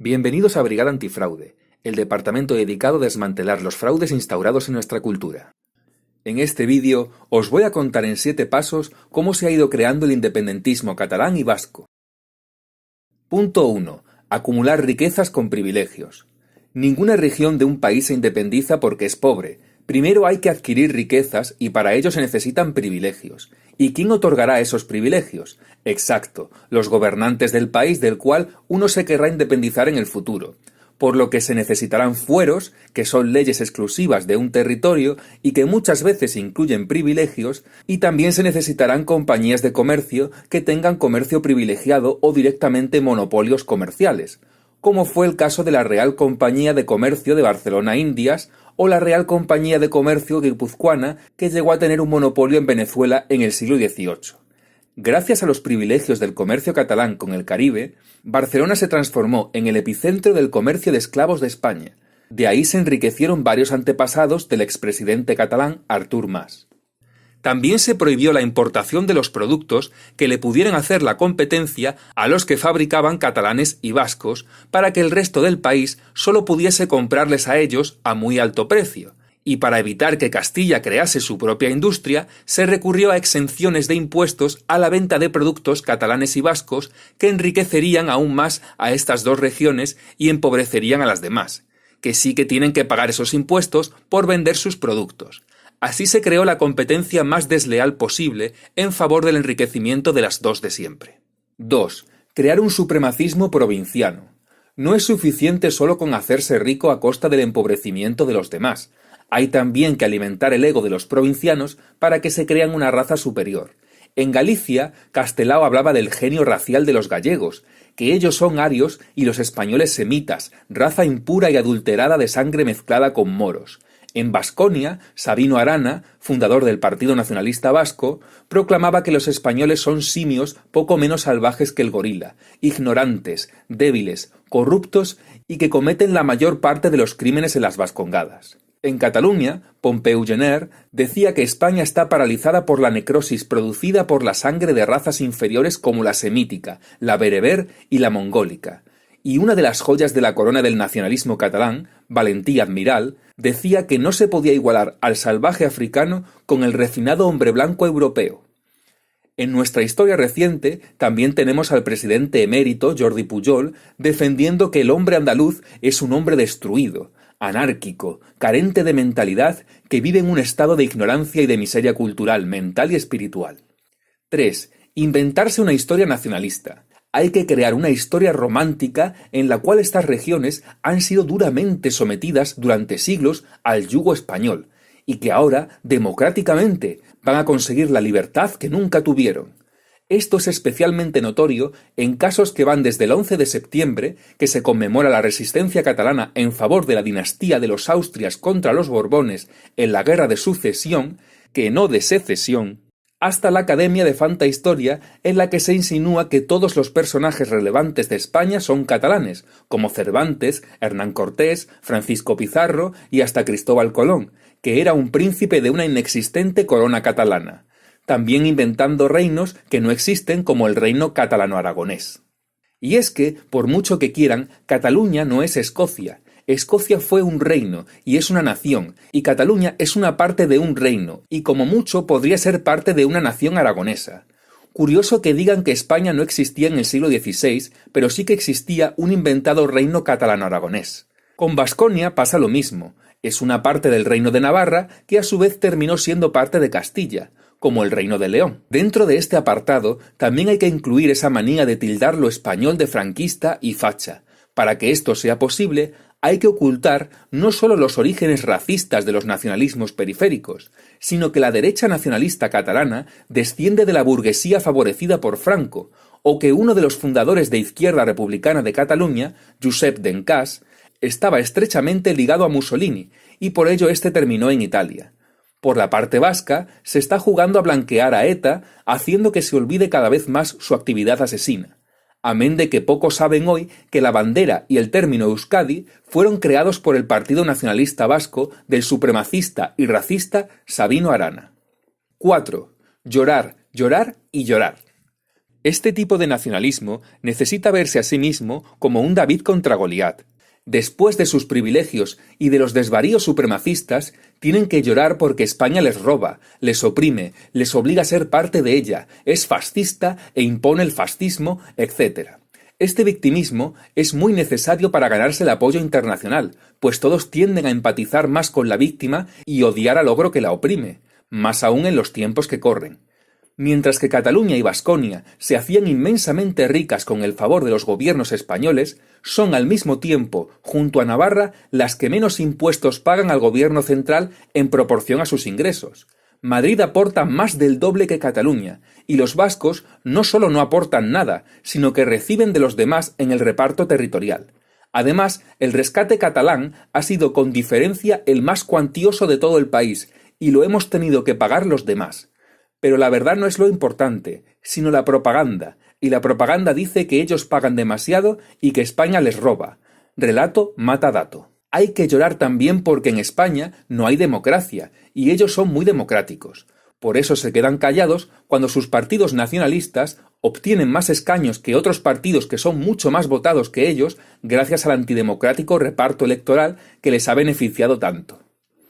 Bienvenidos a Brigada Antifraude, el departamento dedicado a desmantelar los fraudes instaurados en nuestra cultura. En este vídeo os voy a contar en 7 pasos cómo se ha ido creando el independentismo catalán y vasco. Punto 1. Acumular riquezas con privilegios. Ninguna región de un país se independiza porque es pobre. Primero hay que adquirir riquezas y para ello se necesitan privilegios. ¿Y quién otorgará esos privilegios? Exacto, los gobernantes del país del cual uno se querrá independizar en el futuro. Por lo que se necesitarán fueros, que son leyes exclusivas de un territorio y que muchas veces incluyen privilegios, y también se necesitarán compañías de comercio que tengan comercio privilegiado o directamente monopolios comerciales, como fue el caso de la Real Compañía de Comercio de Barcelona Indias o la Real Compañía de Comercio Guipuzcoana, que llegó a tener un monopolio en Venezuela en el siglo XVIII. Gracias a los privilegios del comercio catalán con el Caribe, Barcelona se transformó en el epicentro del comercio de esclavos de España. De ahí se enriquecieron varios antepasados del expresidente catalán Artur Mas. También se prohibió la importación de los productos que le pudieran hacer la competencia a los que fabricaban catalanes y vascos, para que el resto del país solo pudiese comprarles a ellos a muy alto precio. Y para evitar que Castilla crease su propia industria, se recurrió a exenciones de impuestos a la venta de productos catalanes y vascos que enriquecerían aún más a estas dos regiones y empobrecerían a las demás, que sí que tienen que pagar esos impuestos por vender sus productos. Así se creó la competencia más desleal posible en favor del enriquecimiento de las dos de siempre. 2. Crear un supremacismo provinciano. No es suficiente solo con hacerse rico a costa del empobrecimiento de los demás. Hay también que alimentar el ego de los provincianos para que se crean una raza superior. En Galicia, Castelao hablaba del genio racial de los gallegos, que ellos son arios y los españoles semitas, raza impura y adulterada de sangre mezclada con moros. En Baskonia, Sabino Arana, fundador del Partido Nacionalista Vasco, proclamaba que los españoles son simios poco menos salvajes que el gorila, ignorantes, débiles, corruptos y que cometen la mayor parte de los crímenes en las Vascongadas. En Cataluña, Pompeu Gener decía que España está paralizada por la necrosis producida por la sangre de razas inferiores como la semítica, la bereber y la mongólica. Y una de las joyas de la corona del nacionalismo catalán, Valentí Admiral, decía que no se podía igualar al salvaje africano con el refinado hombre blanco europeo. En nuestra historia reciente también tenemos al presidente emérito Jordi Pujol defendiendo que el hombre andaluz es un hombre destruido, anárquico, carente de mentalidad, que vive en un estado de ignorancia y de miseria cultural, mental y espiritual. 3. Inventarse una historia nacionalista. Hay que crear una historia romántica en la cual estas regiones han sido duramente sometidas durante siglos al yugo español y que ahora, democráticamente, van a conseguir la libertad que nunca tuvieron. Esto es especialmente notorio en casos que van desde el 11 de septiembre, que se conmemora la resistencia catalana en favor de la dinastía de los Austrias contra los Borbones en la Guerra de Sucesión, que no de secesión, hasta la Academia de Fantahistoria, en la que se insinúa que todos los personajes relevantes de España son catalanes, como Cervantes, Hernán Cortés, Francisco Pizarro y hasta Cristóbal Colón, que era un príncipe de una inexistente corona catalana. También inventando reinos que no existen, como el reino catalano-aragonés. Y es que, por mucho que quieran, Cataluña no es Escocia. Escocia fue un reino y es una nación, y Cataluña es una parte de un reino, y como mucho podría ser parte de una nación aragonesa. Curioso que digan que España no existía en el siglo XVI, pero sí que existía un inventado reino catalano-aragonés. Con Baskonia pasa lo mismo. Es una parte del reino de Navarra que a su vez terminó siendo parte de Castilla, como el Reino de León. Dentro de este apartado también hay que incluir esa manía de tildar lo español de franquista y facha. Para que esto sea posible, hay que ocultar no solo los orígenes racistas de los nacionalismos periféricos, sino que la derecha nacionalista catalana desciende de la burguesía favorecida por Franco, o que uno de los fundadores de Izquierda Republicana de Cataluña, Josep Dencas, estaba estrechamente ligado a Mussolini, y por ello este terminó en Italia. Por la parte vasca, se está jugando a blanquear a ETA, haciendo que se olvide cada vez más su actividad asesina. Amén de que pocos saben hoy que la bandera y el término Euskadi fueron creados por el Partido Nacionalista Vasco del supremacista y racista Sabino Arana. 4. Llorar, llorar y llorar. Este tipo de nacionalismo necesita verse a sí mismo como un David contra Goliat. Después de sus privilegios y de los desvaríos supremacistas, tienen que llorar porque España les roba, les oprime, les obliga a ser parte de ella, es fascista e impone el fascismo, etc. Este victimismo es muy necesario para ganarse el apoyo internacional, pues todos tienden a empatizar más con la víctima y odiar al ogro que la oprime, más aún en los tiempos que corren. Mientras que Cataluña y Baskonia se hacían inmensamente ricas con el favor de los gobiernos españoles, son al mismo tiempo, junto a Navarra, las que menos impuestos pagan al gobierno central en proporción a sus ingresos. Madrid aporta más del doble que Cataluña, y los vascos no solo no aportan nada, sino que reciben de los demás en el reparto territorial. Además, el rescate catalán ha sido con diferencia el más cuantioso de todo el país, y lo hemos tenido que pagar los demás. Pero la verdad no es lo importante, sino la propaganda, y la propaganda dice que ellos pagan demasiado y que España les roba. Relato mata dato. Hay que llorar también porque en España no hay democracia, y ellos son muy democráticos. Por eso se quedan callados cuando sus partidos nacionalistas obtienen más escaños que otros partidos que son mucho más votados que ellos gracias al antidemocrático reparto electoral que les ha beneficiado tanto.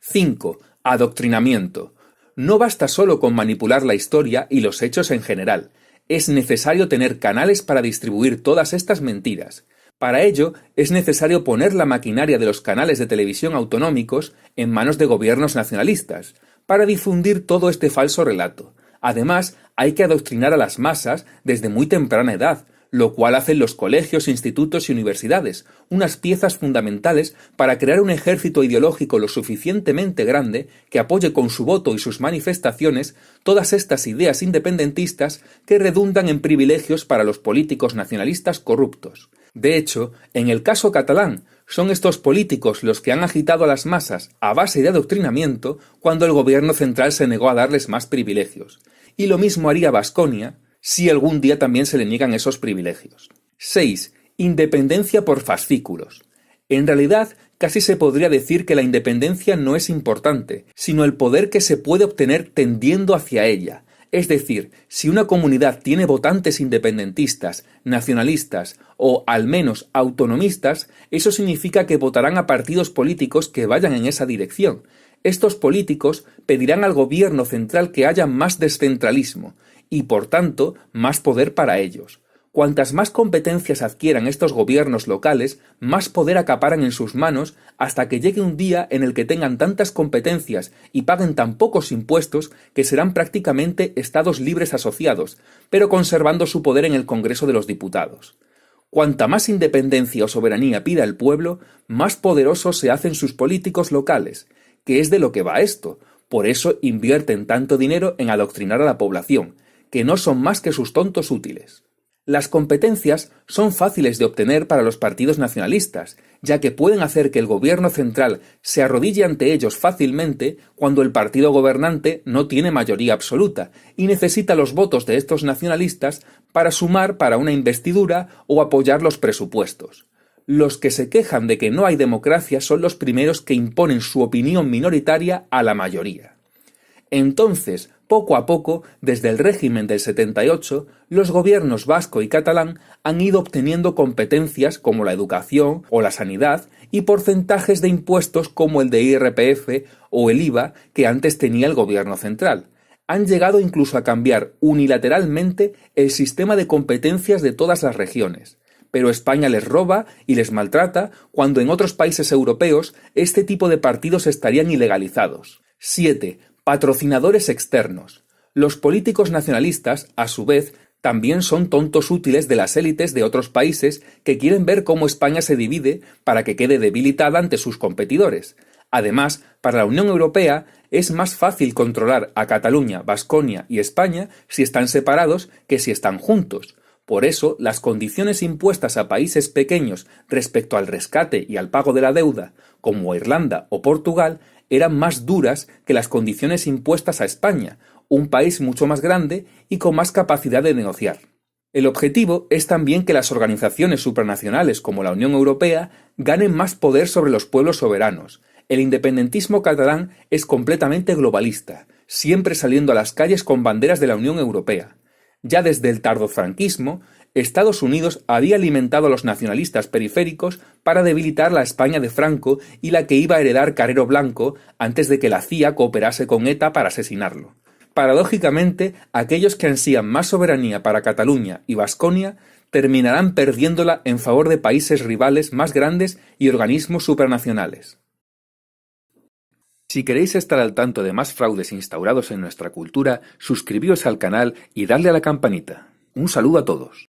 5. Adoctrinamiento. No basta solo con manipular la historia y los hechos en general. Es necesario tener canales para distribuir todas estas mentiras. Para ello, es necesario poner la maquinaria de los canales de televisión autonómicos en manos de gobiernos nacionalistas, para difundir todo este falso relato. Además, hay que adoctrinar a las masas desde muy temprana edad, lo cual hacen los colegios, institutos y universidades, unas piezas fundamentales para crear un ejército ideológico lo suficientemente grande que apoye con su voto y sus manifestaciones todas estas ideas independentistas que redundan en privilegios para los políticos nacionalistas corruptos. De hecho, en el caso catalán, son estos políticos los que han agitado a las masas a base de adoctrinamiento cuando el gobierno central se negó a darles más privilegios. Y lo mismo haría Baskonia, si algún día también se le niegan esos privilegios. 6. Independencia por fascículos. En realidad, casi se podría decir que la independencia no es importante, sino el poder que se puede obtener tendiendo hacia ella. Es decir, si una comunidad tiene votantes independentistas, nacionalistas o, al menos, autonomistas, eso significa que votarán a partidos políticos que vayan en esa dirección. Estos políticos pedirán al gobierno central que haya más descentralismo, y por tanto más poder para ellos. Cuantas más competencias adquieran estos gobiernos locales, más poder acaparan en sus manos hasta que llegue un día en el que tengan tantas competencias y paguen tan pocos impuestos que serán prácticamente estados libres asociados, pero conservando su poder en el Congreso de los Diputados. Cuanta más independencia o soberanía pida el pueblo, más poderosos se hacen sus políticos locales, que es de lo que va esto. Por eso invierten tanto dinero en adoctrinar a la población, que no son más que sus tontos útiles. Las competencias son fáciles de obtener para los partidos nacionalistas, ya que pueden hacer que el gobierno central se arrodille ante ellos fácilmente cuando el partido gobernante no tiene mayoría absoluta y necesita los votos de estos nacionalistas para sumar para una investidura o apoyar los presupuestos. Los que se quejan de que no hay democracia son los primeros que imponen su opinión minoritaria a la mayoría. Entonces, poco a poco, desde el régimen del 78, los gobiernos vasco y catalán han ido obteniendo competencias como la educación o la sanidad y porcentajes de impuestos como el de IRPF o el IVA que antes tenía el gobierno central. Han llegado incluso a cambiar unilateralmente el sistema de competencias de todas las regiones. Pero España les roba y les maltrata cuando en otros países europeos este tipo de partidos estarían ilegalizados. 7. Patrocinadores externos. Los políticos nacionalistas, a su vez, también son tontos útiles de las élites de otros países que quieren ver cómo España se divide para que quede debilitada ante sus competidores. Además, para la Unión Europea es más fácil controlar a Cataluña, Baskonia y España si están separados que si están juntos. Por eso, las condiciones impuestas a países pequeños respecto al rescate y al pago de la deuda, como Irlanda o Portugal, eran más duras que las condiciones impuestas a España, un país mucho más grande y con más capacidad de negociar. El objetivo es también que las organizaciones supranacionales como la Unión Europea ganen más poder sobre los pueblos soberanos. El independentismo catalán es completamente globalista, siempre saliendo a las calles con banderas de la Unión Europea. Ya desde el tardofranquismo, Estados Unidos había alimentado a los nacionalistas periféricos para debilitar la España de Franco y la que iba a heredar Carrero Blanco antes de que la CIA cooperase con ETA para asesinarlo. Paradójicamente, aquellos que ansían más soberanía para Cataluña y Vasconia terminarán perdiéndola en favor de países rivales más grandes y organismos supranacionales. Si queréis estar al tanto de más fraudes instaurados en nuestra cultura, suscribíos al canal y darle a la campanita. Un saludo a todos.